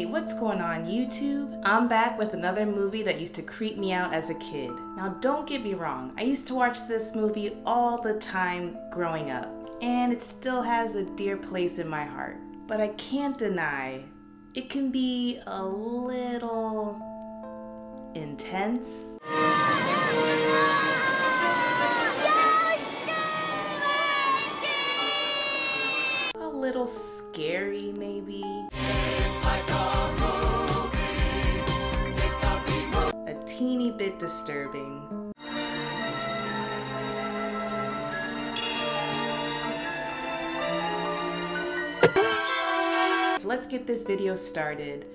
Hey, what's going on YouTube? I'm back with another movie that used to creep me out as a kid. Now don't get me wrong, I used to watch this movie all the time growing up, and it still has a dear place in my heart. But I can't deny, it can be a little intense. A little scary maybe. It's like a movie. It's A teeny bit disturbing. So let's get this video started.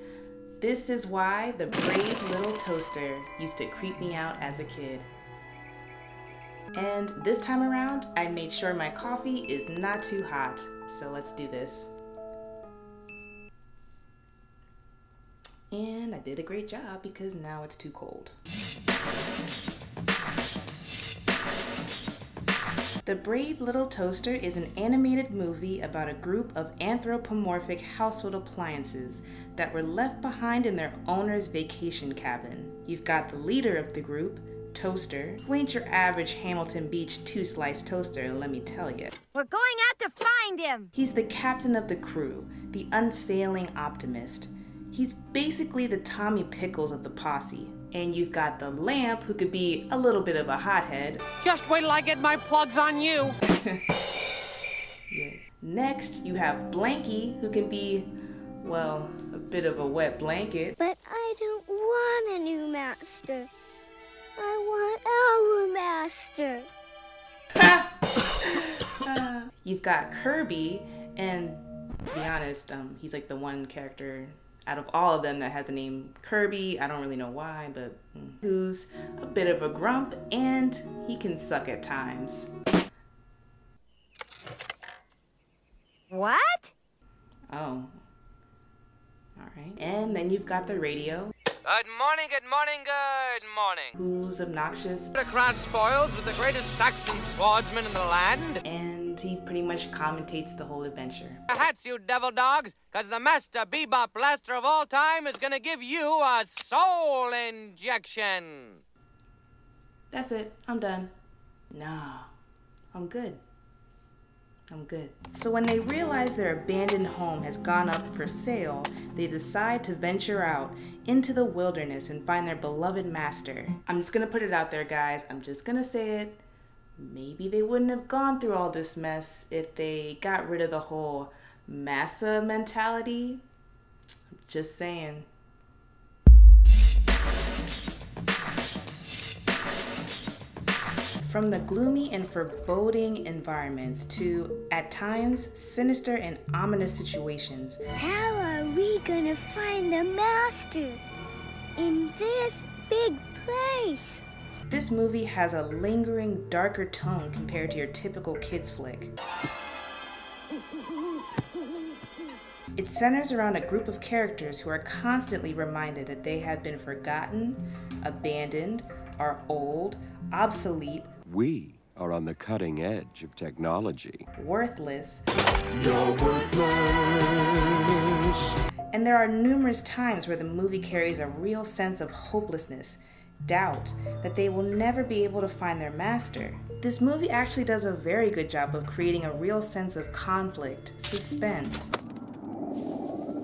This is why the brave little toaster used to creep me out as a kid. And this time around, I made sure my coffee is not too hot. So let's do this. And I did a great job because now it's too cold. The Brave Little Toaster is an animated movie about a group of anthropomorphic household appliances that were left behind in their owner's vacation cabin. You've got the leader of the group, Toaster, who ain't your average Hamilton Beach two-slice toaster, let me tell you. We're going out to find him! He's the captain of the crew, the unfailing optimist. He's basically the Tommy Pickles of the posse. And you've got the Lamp, who could be a little bit of a hothead. Just wait till I get my plugs on you. Yeah. Next, you have Blanky, who can be, well, a bit of a wet blanket. But I don't want a new master. I want our master. You've got Kirby, and to be honest, he's like the one character out of all of them that has the name Kirby. I don't really know why, but who's a bit of a grump, and he can suck at times. What? Oh. Alright. And then you've got the radio. Good morning, good morning, good morning. Who's obnoxious. The crowd spoils with the greatest Saxon swordsman in the land. And he pretty much commentates the whole adventure. Hats, you devil dogs, because the master bebop blaster of all time is gonna give you a soul injection. That's it. I'm done. No. I'm good. I'm good. So when they realize their abandoned home has gone up for sale, they decide to venture out into the wilderness and find their beloved master. I'm just gonna put it out there, guys. I'm just gonna say it. Maybe they wouldn't have gone through all this mess if they got rid of the whole massa mentality. I'm just saying. From the gloomy and foreboding environments to, at times, sinister and ominous situations. How are we gonna find the master in this big place? This movie has a lingering, darker tone compared to your typical kids flick. It centers around a group of characters who are constantly reminded that they have been forgotten, abandoned, are old, obsolete. We are on the cutting edge of technology. Worthless. You're worthless. And there are numerous times where the movie carries a real sense of hopelessness, doubt that they will never be able to find their master. This movie actually does a very good job of creating a real sense of conflict, suspense,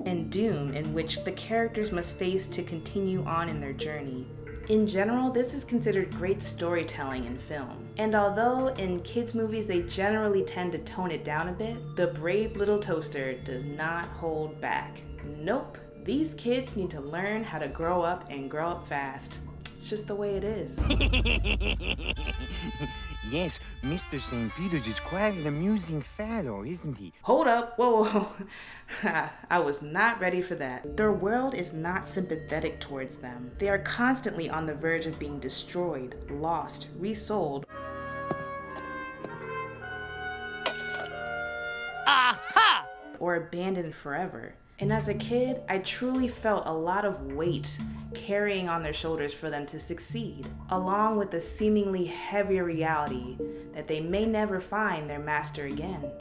and doom in which the characters must face to continue on in their journey. In general, this is considered great storytelling in film. And although in kids' movies they generally tend to tone it down a bit, The Brave Little Toaster does not hold back. Nope, these kids need to learn how to grow up and grow up fast. It's just the way it is. Yes, Mr. St. Peter's is quite an amusing fellow, isn't he? Hold up, whoa. I was not ready for that. Their world is not sympathetic towards them. They are constantly on the verge of being destroyed, lost, resold. Aha! Or abandoned forever. And as a kid, I truly felt a lot of weight carrying on their shoulders for them to succeed, along with the seemingly heavier reality that they may never find their master again.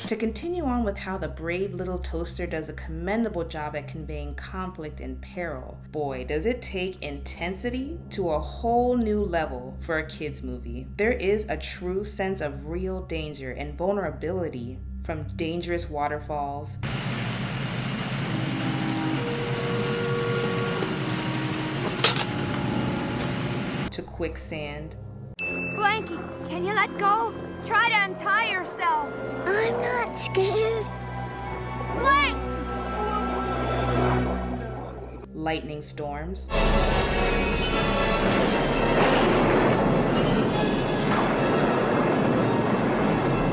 To continue on with how the brave little toaster does a commendable job at conveying conflict and peril, boy, does it take intensity to a whole new level for a kids movie. There is a true sense of real danger and vulnerability, from dangerous waterfalls to quicksand. Blanky, can you let go? Try to untie yourself. I'm not scared. Blank! Lightning storms,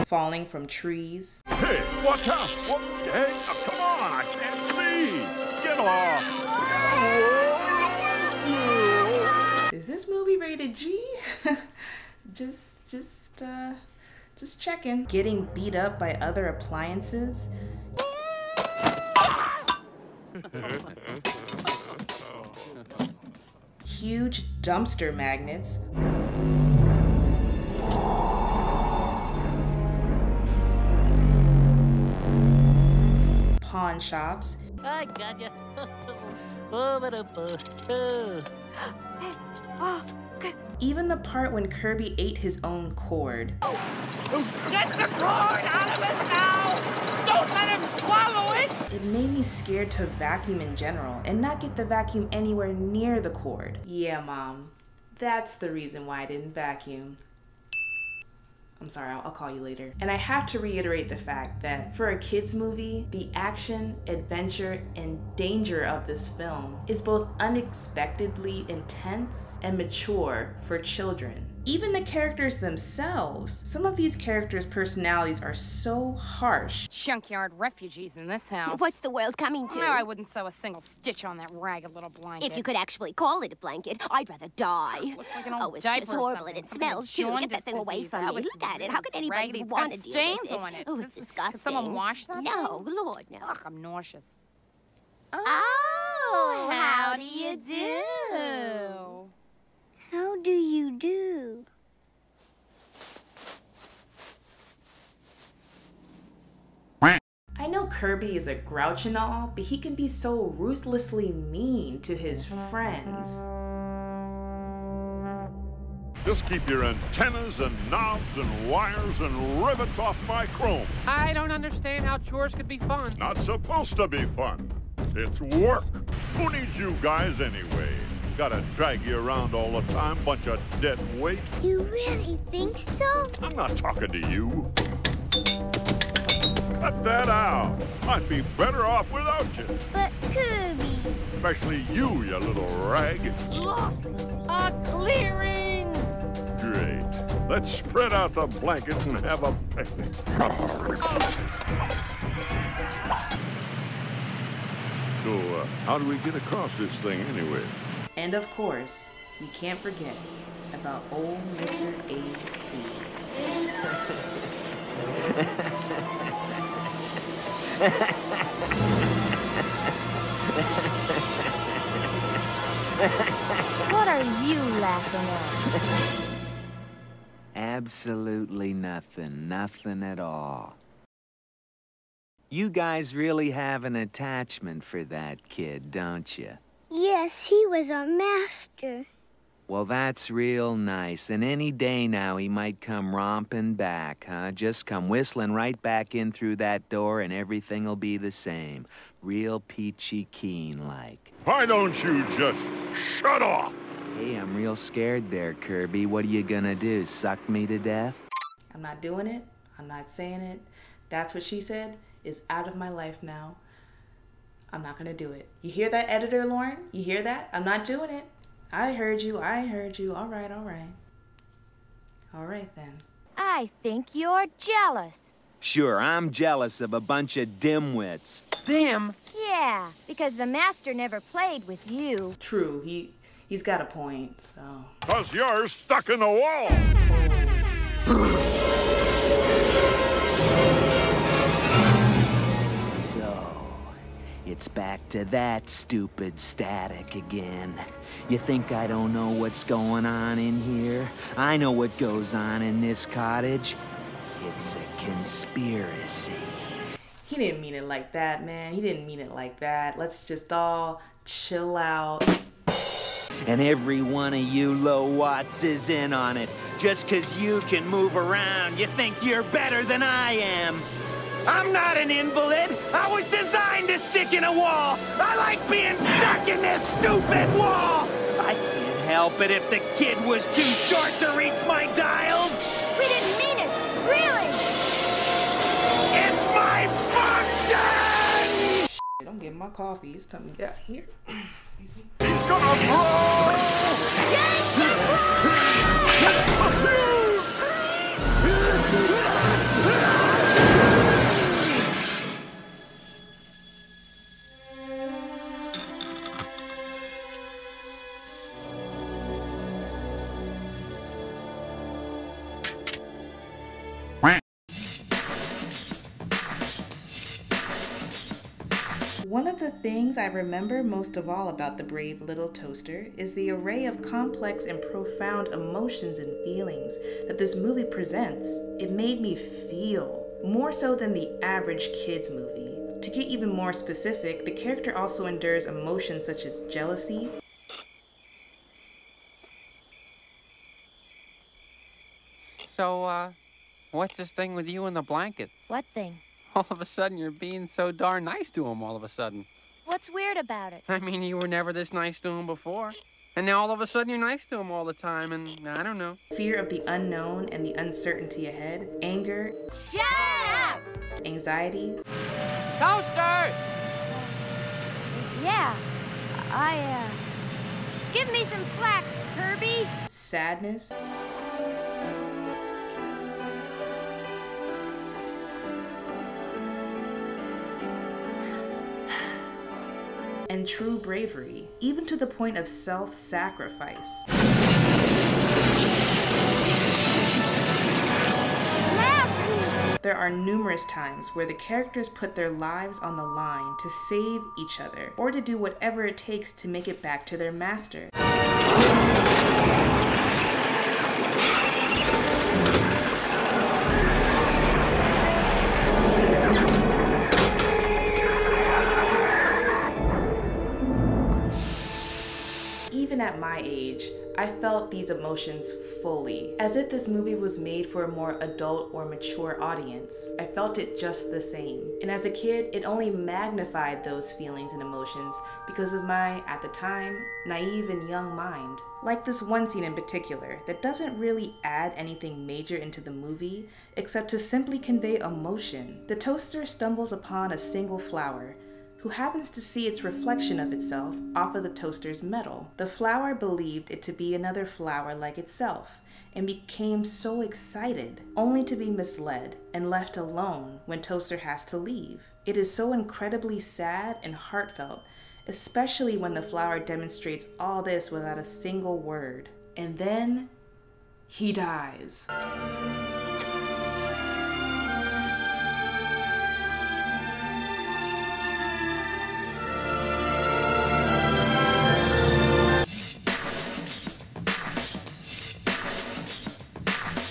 falling from trees, Hey, watch out! What? Hey, come on! I can't see! Get off! Is this movie rated G? Just checking. Getting beat up by other appliances. Huge dumpster magnets. Pawn shops. I got you. Even the part when Kirby ate his own cord. Get the cord out of us now! Don't let him swallow it! It made me scared to vacuum in general and not get the vacuum anywhere near the cord. Yeah, Mom. That's the reason why I didn't vacuum. I'm sorry, I'll call you later. And I have to reiterate the fact that for a kids movie, the action, adventure, and danger of this film is both unexpectedly intense and mature for children. Even the characters themselves, some of these characters' personalities are so harsh. Junkyard refugees in this house. What's the world coming to? No, I wouldn't sew a single stitch on that ragged little blanket. If you could actually call it a blanket, I'd rather die. Looks like an old Oh, it's diaper just or horrible and something. it smells too. Get that thing away from me. Look at it. How could anybody want to deal stains with it? on it. Oh, it's disgusting. Could someone wash that? No, Lord, no. Ugh, I'm nauseous. Oh, How do you do? How do you do? I know Kirby is a grouch and all, but he can be so ruthlessly mean to his friends. Just keep your antennas and knobs and wires and rivets off my chrome. I don't understand how chores could be fun. Not supposed to be fun. It's work. Who needs you guys anyway? Gotta drag you around all the time, bunch of dead weight. You really think so? I'm not talking to you. Cut that out. I'd be better off without you. But Kirby. Especially you little rag. Look! A clearing! Great. Let's spread out the blankets and have a picnic. So, how do we get across this thing anyway? And of course, we can't forget about old Mr. AC. What are you laughing at? Absolutely nothing. Nothing at all. You guys really have an attachment for that kid, don't you? Yes, he was our master. Well, that's real nice. And any day now he might come romping back, huh? Just come whistling right back in through that door and everything'll be the same. Real peachy keen like. Why don't you just shut off? Hey, I'm real scared there, Kirby. What are you gonna do, suck me to death? I'm not doing it. I'm not saying it. That's what she said is out of my life now. I'm not gonna do it. You hear that, editor Lauren? You hear that? I'm not doing it. I heard you. I heard you. All right, all right. All right, then. I think you're jealous. Sure, I'm jealous of a bunch of dimwits. Dim? Yeah, because the master never played with you. True, he's got a point, so. 'Cause you're stuck in the wall. So, it's back to that stupid static again. You think I don't know what's going on in here? I know what goes on in this cottage. It's a conspiracy. He didn't mean it like that, man. He didn't mean it like that. Let's just all chill out. And every one of you low-watts is in on it. Just 'cause you can move around, you think you're better than I am. I'm not an invalid. I was designed to stick in a wall. I like being stuck in this stupid wall. I can't help it if the kid was too short to reach my dials. We didn't mean it! Really! It's my function! Don't get my coffee. It's time to get out of here. Excuse me. He's gonna blow! One of the things I remember most of all about the brave little toaster is the array of complex and profound emotions and feelings that this movie presents. It made me feel, more so than the average kids movie. To get even more specific, the character also endures emotions such as jealousy, So, what's this thing with you and the blanket? What thing? All of a sudden, you're being so darn nice to him all of a sudden. What's weird about it? I mean, you were never this nice to him before. And now all of a sudden you're nice to him all the time, and I don't know. fear of the unknown and the uncertainty ahead, anger, Shut up! anxiety, Toaster! Yeah, give me some slack, Herbie. sadness, and true bravery, even to the point of self-sacrifice. There are numerous times where the characters put their lives on the line to save each other, or to do whatever it takes to make it back to their master. Even at my age, I felt these emotions fully, as if this movie was made for a more adult or mature audience. I felt it just the same. And as a kid, it only magnified those feelings and emotions because of my, at the time, naive and young mind. Like this one scene in particular that doesn't really add anything major into the movie, except to simply convey emotion. The toaster stumbles upon a single flower, who happens to see its reflection of itself off of the toaster's metal. The flower believed it to be another flower like itself, and became so excited, only to be misled and left alone when Toaster has to leave. It is so incredibly sad and heartfelt, especially when the flower demonstrates all this without a single word. And then, he dies.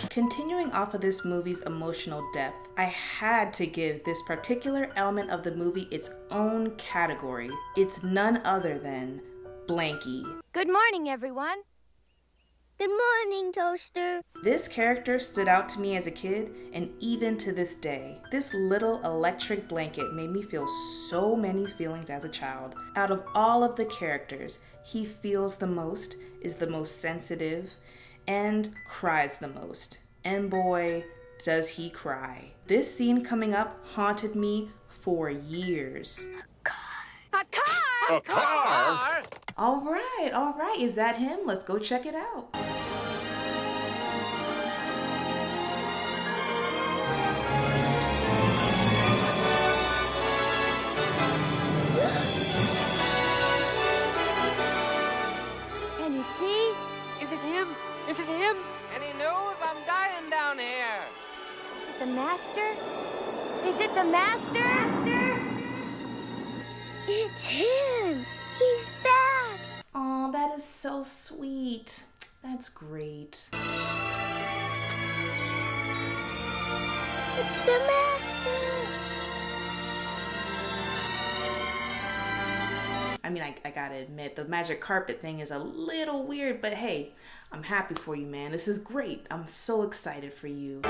Continuing off of this movie's emotional depth, I had to give this particular element of the movie its own category. It's none other than Blanky. Good morning, everyone. Good morning, Toaster. This character stood out to me as a kid, and even to this day. This little electric blanket made me feel so many feelings as a child. Out of all of the characters, he feels the most, is the most sensitive, and cries the most. And boy, does he cry. This scene coming up haunted me for years. A car! A car? All right, is that him? Let's go check it out. Can you see? Is it him? Is it him? Any news? I'm dying down here. Is it the master? Is it the master? It's him. He's back. Oh, that is so sweet. That's great. It's the master. I mean, I gotta admit, the magic carpet thing is a little weird, but hey, I'm happy for you, man. This is great. I'm so excited for you.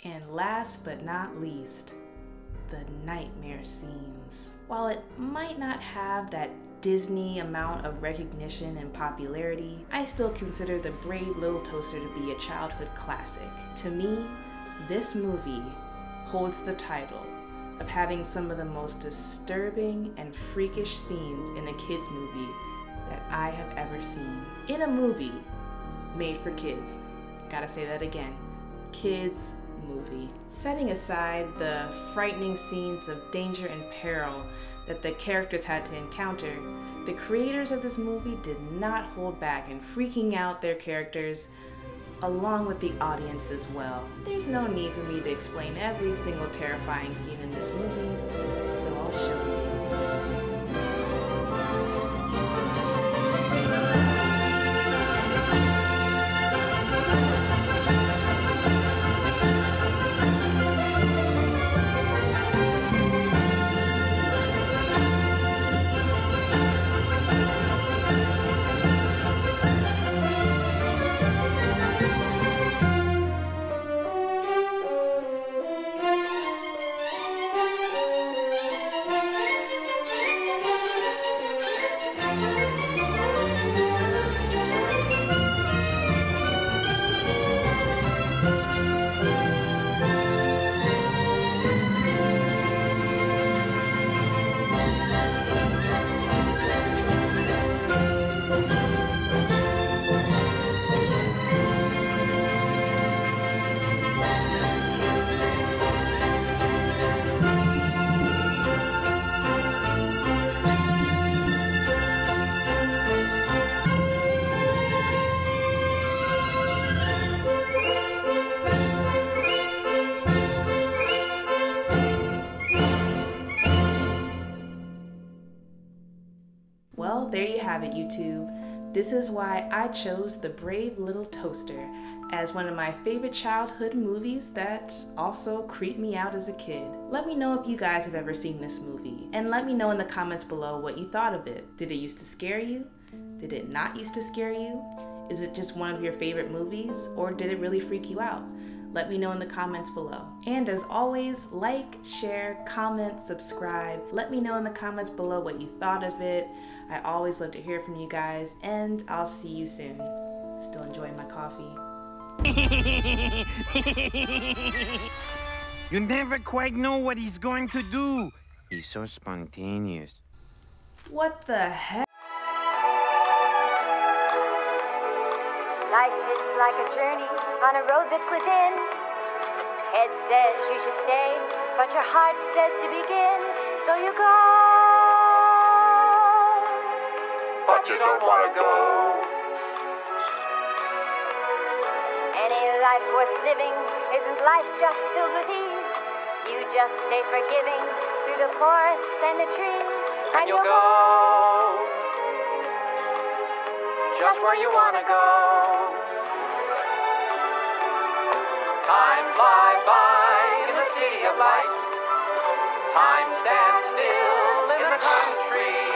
And last but not least, the nightmare scenes. While it might not have that Disney amount of recognition and popularity, I still consider The Brave Little Toaster to be a childhood classic. To me, this movie holds the title of having some of the most disturbing and freakish scenes in a kids movie that I have ever seen. In a movie made for kids. Gotta say that again. Kids movie. Setting aside the frightening scenes of danger and peril that the characters had to encounter, the creators of this movie did not hold back in freaking out their characters along with the audience as well. There's no need for me to explain every single terrifying scene in this movie, so I'll show you. Well, there you have it, YouTube. This is why I chose The Brave Little Toaster as one of my favorite childhood movies that also creeped me out as a kid. Let me know if you guys have ever seen this movie, and let me know in the comments below what you thought of it. Did it used to scare you? Did it not used to scare you? Is it just one of your favorite movies, or did it really freak you out? Let me know in the comments below. And as always, like, share, comment, subscribe. Let me know in the comments below what you thought of it. I always love to hear from you guys, and I'll see you soon. Still enjoying my coffee. You never quite know what he's going to do. He's so spontaneous. What the heck? Life is like a journey on a road that's within. Head says you should stay, but your heart says to begin. So you go. But you don't want to go. Any life worth living isn't life just filled with ease. You just stay forgiving through the forest and the trees. And you'll go just where you want to go. Time flies by in the city of light. Time stands still in the country.